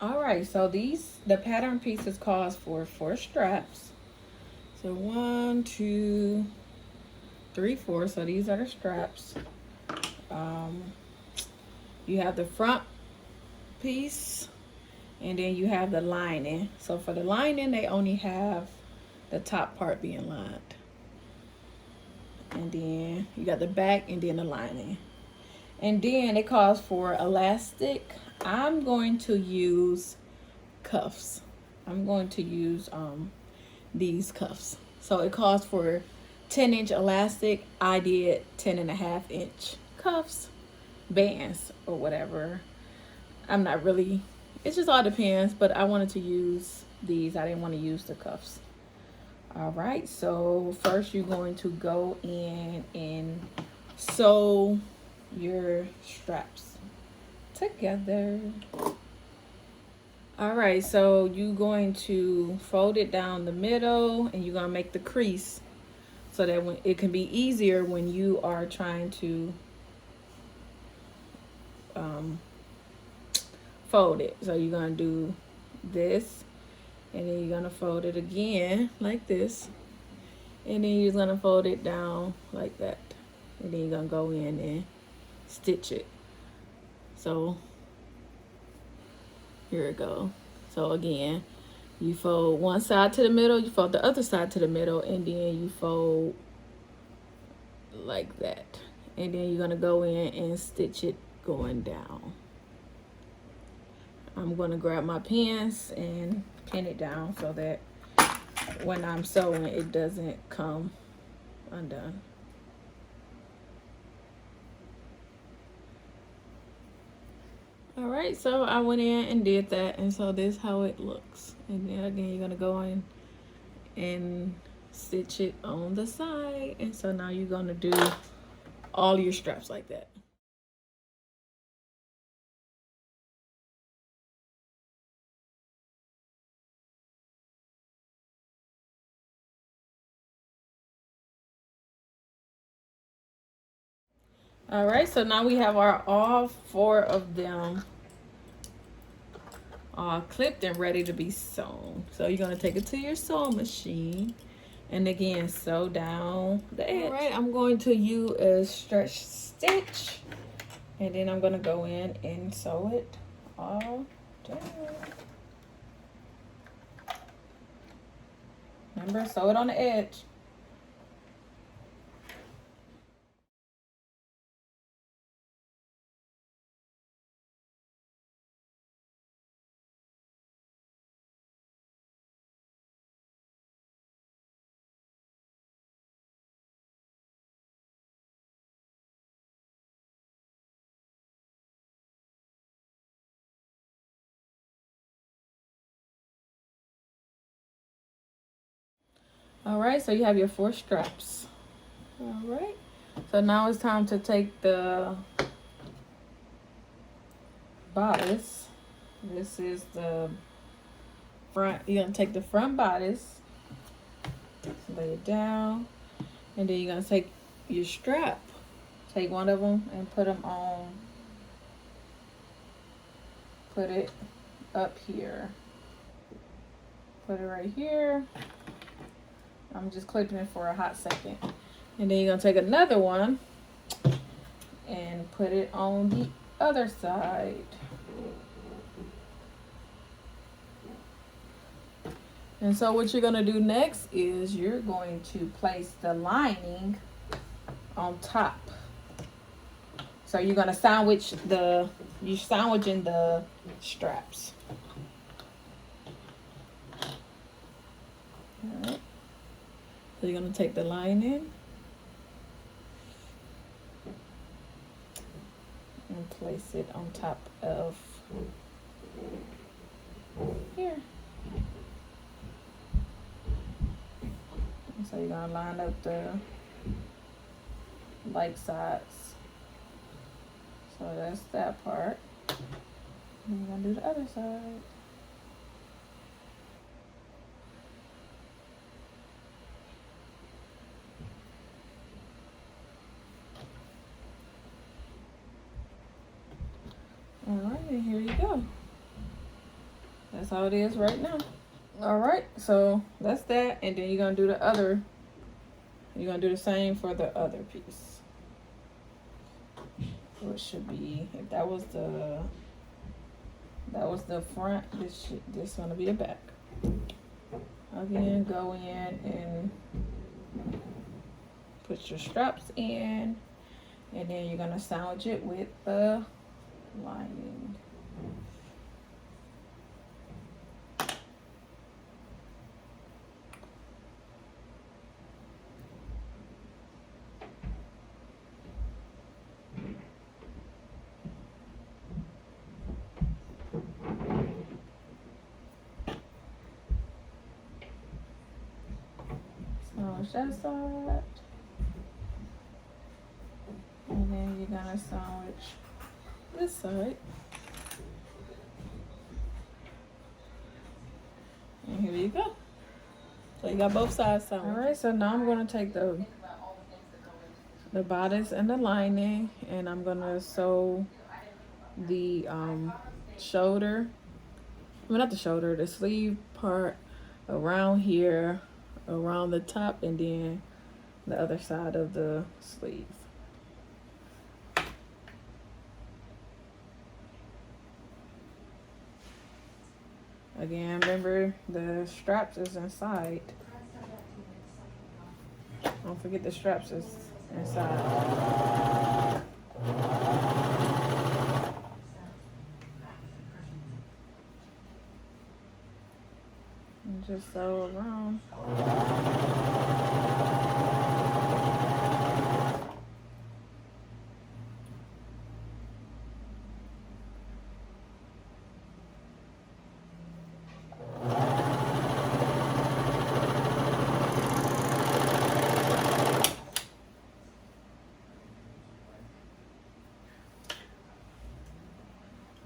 All right, so the pattern pieces calls for 4 straps. So 1, 2, 3, 4. So these are the straps. Um, you have the front piece, and then you have the lining. So for the lining, they only have the top part being lined, and then you got the back, and then the lining, and then it calls for elastic. I'm going to use cuffs. I'm going to use these cuffs. So it calls for 10-inch elastic. I did 10.5-inch cuffs, bands, or whatever. I'm not really, it just all depends, but I wanted to use these. I didn't want to use the cuffs. All right, so first you're going to go in and sew your straps together. All right, so you're going to fold it down the middle, and you're going to make the crease so that when it can be easier when you are trying to fold it. So you're going to do this, and then you're going to fold it again like this, and then you're going to fold it down like that, and then you're going to go in and stitch it. So here it goes. So again, you fold one side to the middle, you fold the other side to the middle, and then you fold like that, and then you're going to go in and stitch it going down. I'm going to grab my pins and pin it down so that when I'm sewing it doesn't come undone. All right, so I went in and did that, and so this is how it looks. And then again, you're going to go in and stitch it on the side, and so now you're going to do all your straps like that. All right, so now we have our all 4 of them all clipped and ready to be sewn. So you're going to take it to your sewing machine, and again sew down the edge. All right, I'm going to use a stretch stitch, and then I'm going to go in and sew it all down. Remember, sew it on the edge. All right, so you have your 4 straps. All right, so now it's time to take the bodice. This is the front. You're gonna take the front bodice, lay it down, and then you're gonna take your strap, take one of them and put them on, put it up here, put it right here. I'm just clipping it for a hot second, and then you're gonna take another one and put it on the other side. And so what you're gonna do next is you're going to place the lining on top. So you're gonna you're sandwiching the straps. All right. So you're gonna take the lining and place it on top of here. And so you're gonna line up the like sides. So that's that part. And you're gonna do the other side. All right, and here you go. That's how it is right now. All right, so that's that, and then you're gonna do the other. You're gonna do the same for the other piece. So it should be, if that was the front, this gonna be the back. Again, go in and put your straps in, and then you're gonna sandwich it with the lining. Sandwich that side, and then you're gonna sandwich this side. And here you go. So you got both sides sandwiched. All right, so now I'm gonna take the bodice and the lining, and I'm gonna sew the shoulder. I mean, not the shoulder, the sleeve part around here, around the top, and then the other side of the sleeve. Again, remember the straps is inside. Don't forget the straps is inside. And just sew around.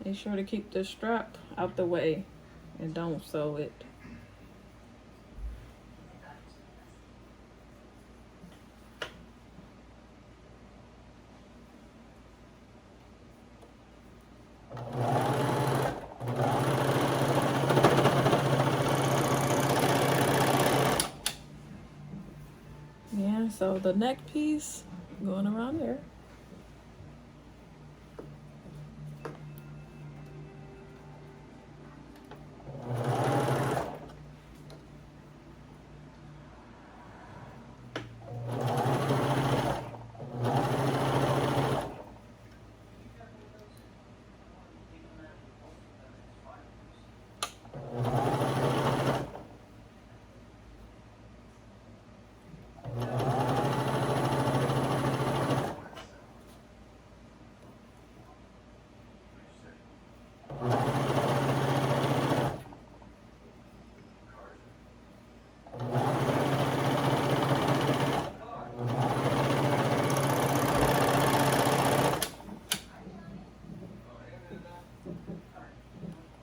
Make sure to keep the strap out the way and don't sew it. Yeah, so the neck piece going around there.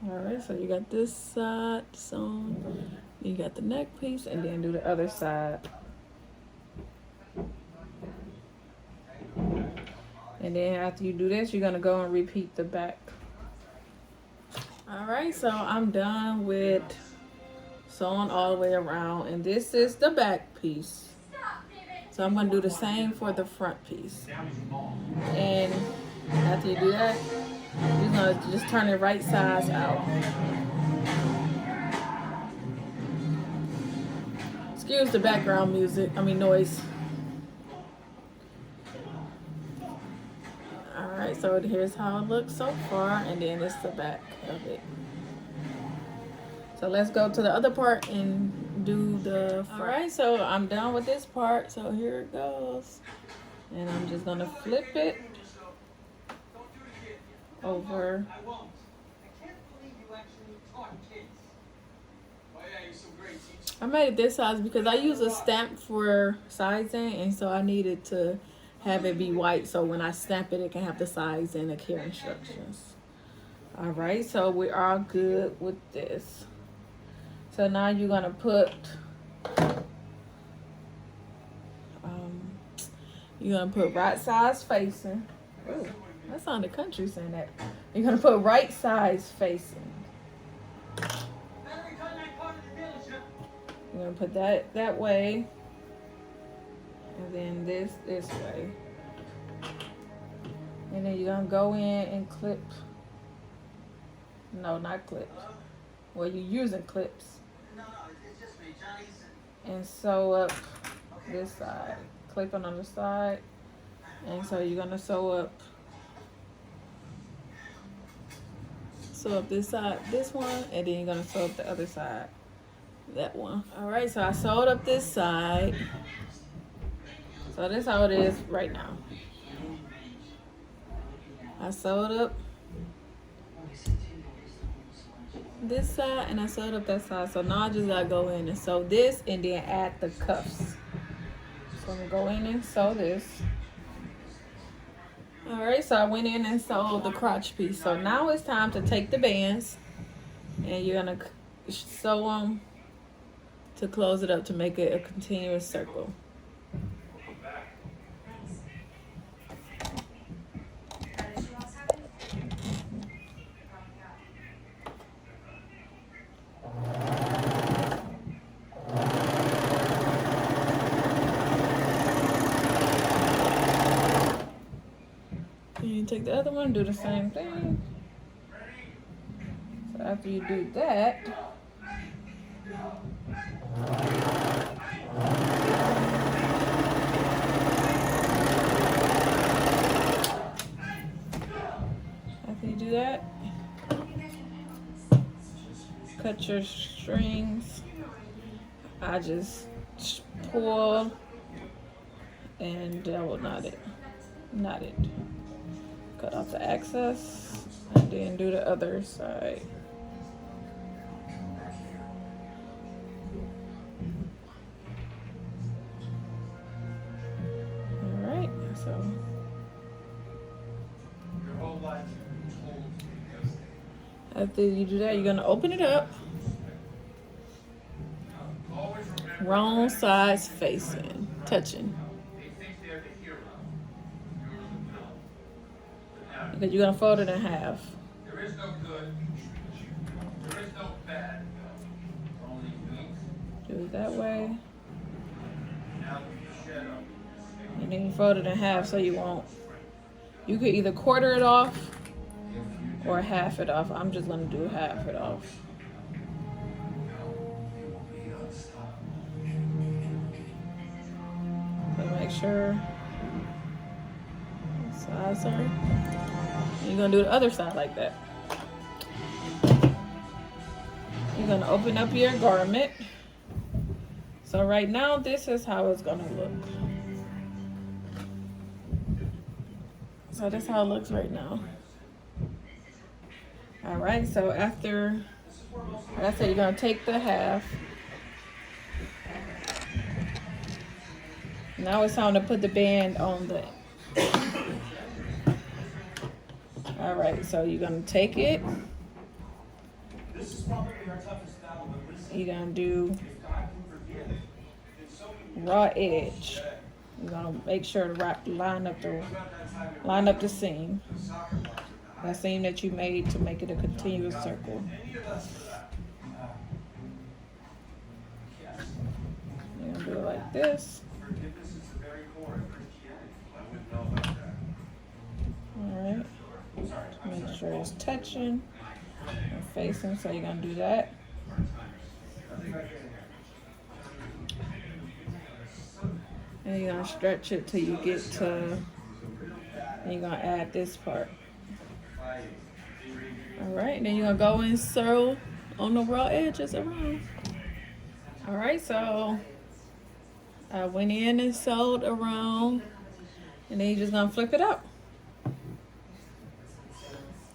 Alright, so you got this side sewn, you got the neck piece, and then do the other side. And then after you do this, you're gonna go and repeat the back. Alright, so I'm done with sewing all the way around, and this is the back piece. So I'm gonna do the same for the front piece. And after you do that, you're gonna just turn it right sides out. Excuse the background noise. Alright, so here's how it looks so far, and then it's the back of it. So let's go to the other part and do the front. Alright, so I'm done with this part, so here it goes. And I'm just gonna flip it over. I made it this size because I use a stamp for sizing, and so I needed to have it be white, so when I stamp it, it can have the size and the care instructions. Alright, so we are good with this. So now you're gonna put right sides facing. Ooh, that sounded country saying that. You're gonna put right sides facing. You're gonna put that way, and then this way, and then you're gonna go in and clip. No, not clips. Well, you're using clips. And sew up this side. Clipping on the side. And so you're gonna sew up this side, this one, and then you're gonna sew up the other side, that one. All right, so I sewed up this side. So this is how it is right now. I sewed up this side and I sewed up that side. So now I just gotta go in and sew this and then add the cuffs. So I'm gonna go in and sew this. Alright, so I went in and sewed the crotch piece. So now it's time to take the bands and you're gonna sew them to close it up to make it a continuous circle. Take the other one, do the same thing. So after you do that, cut your strings. I just pull and double knot it. Cut off the excess and then do the other side. Alright, so after you do that, you're gonna open it up. Wrong sides facing, touching. Because you're gonna fold it in half. There is no good. There is no bad. Only good. Do it that way. And then you fold it in half so you won't. You could either quarter it off or half it off. I'm just gonna do half it off. So make sure sides are. You're gonna do the other side like that. You're gonna open up your garment. So right now, this is how it's gonna look. So that's how it looks right now. All right, so after, like I said, you're gonna take the half. Now it's time to put the band on the. All right, so you're gonna take it. You're gonna do raw edge. You're gonna make sure to line up the seam. That seam that you made to make it a continuous circle. You're gonna do it like this. Alright. Make sure it's touching and facing, so you're gonna do that. And you're gonna stretch it till you get to, and you're gonna add this part. Alright, and then you're gonna go and sew on the raw edges around. Alright, so I went in and sewed around, and then you're just gonna flip it up.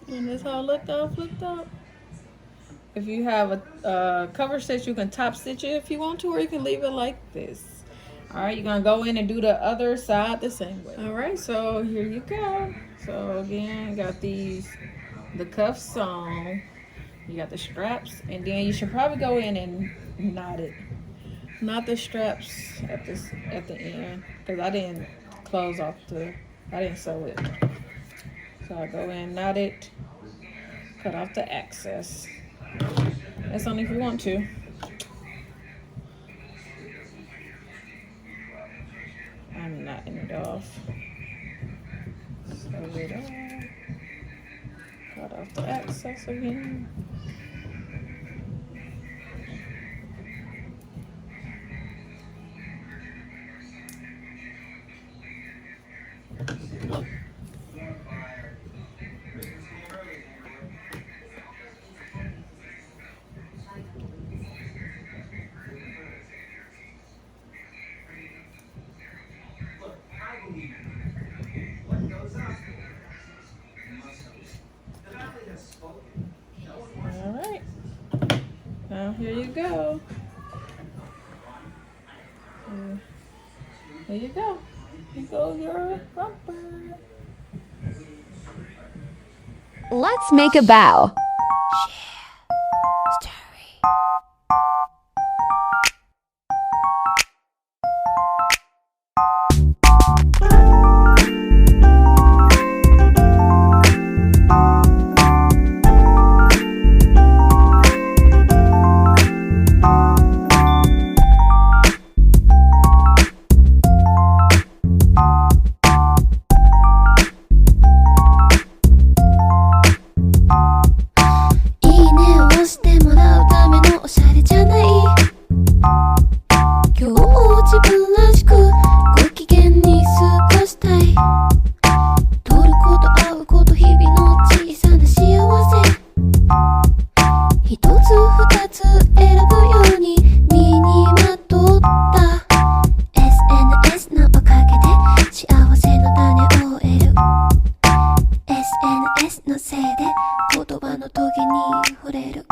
And that's how it looked out, flipped up. If you have a cover stitch, you can top stitch it if you want to, or you can leave it like this. Alright, you're gonna go in and do the other side the same way. Alright, so here you go. So again, you got the cuffs on, you got the straps, and then you should probably go in and knot it. Knot the straps at the end, because I didn't I didn't sew it. So I go in, knot it, cut off the excess. That's only if you want to. it off. Sew it off. Cut off the excess again. All right. Now here you go. Here you go. Here goes your romper. Let's make a bow. SNS のせいで言葉のトゲに触れる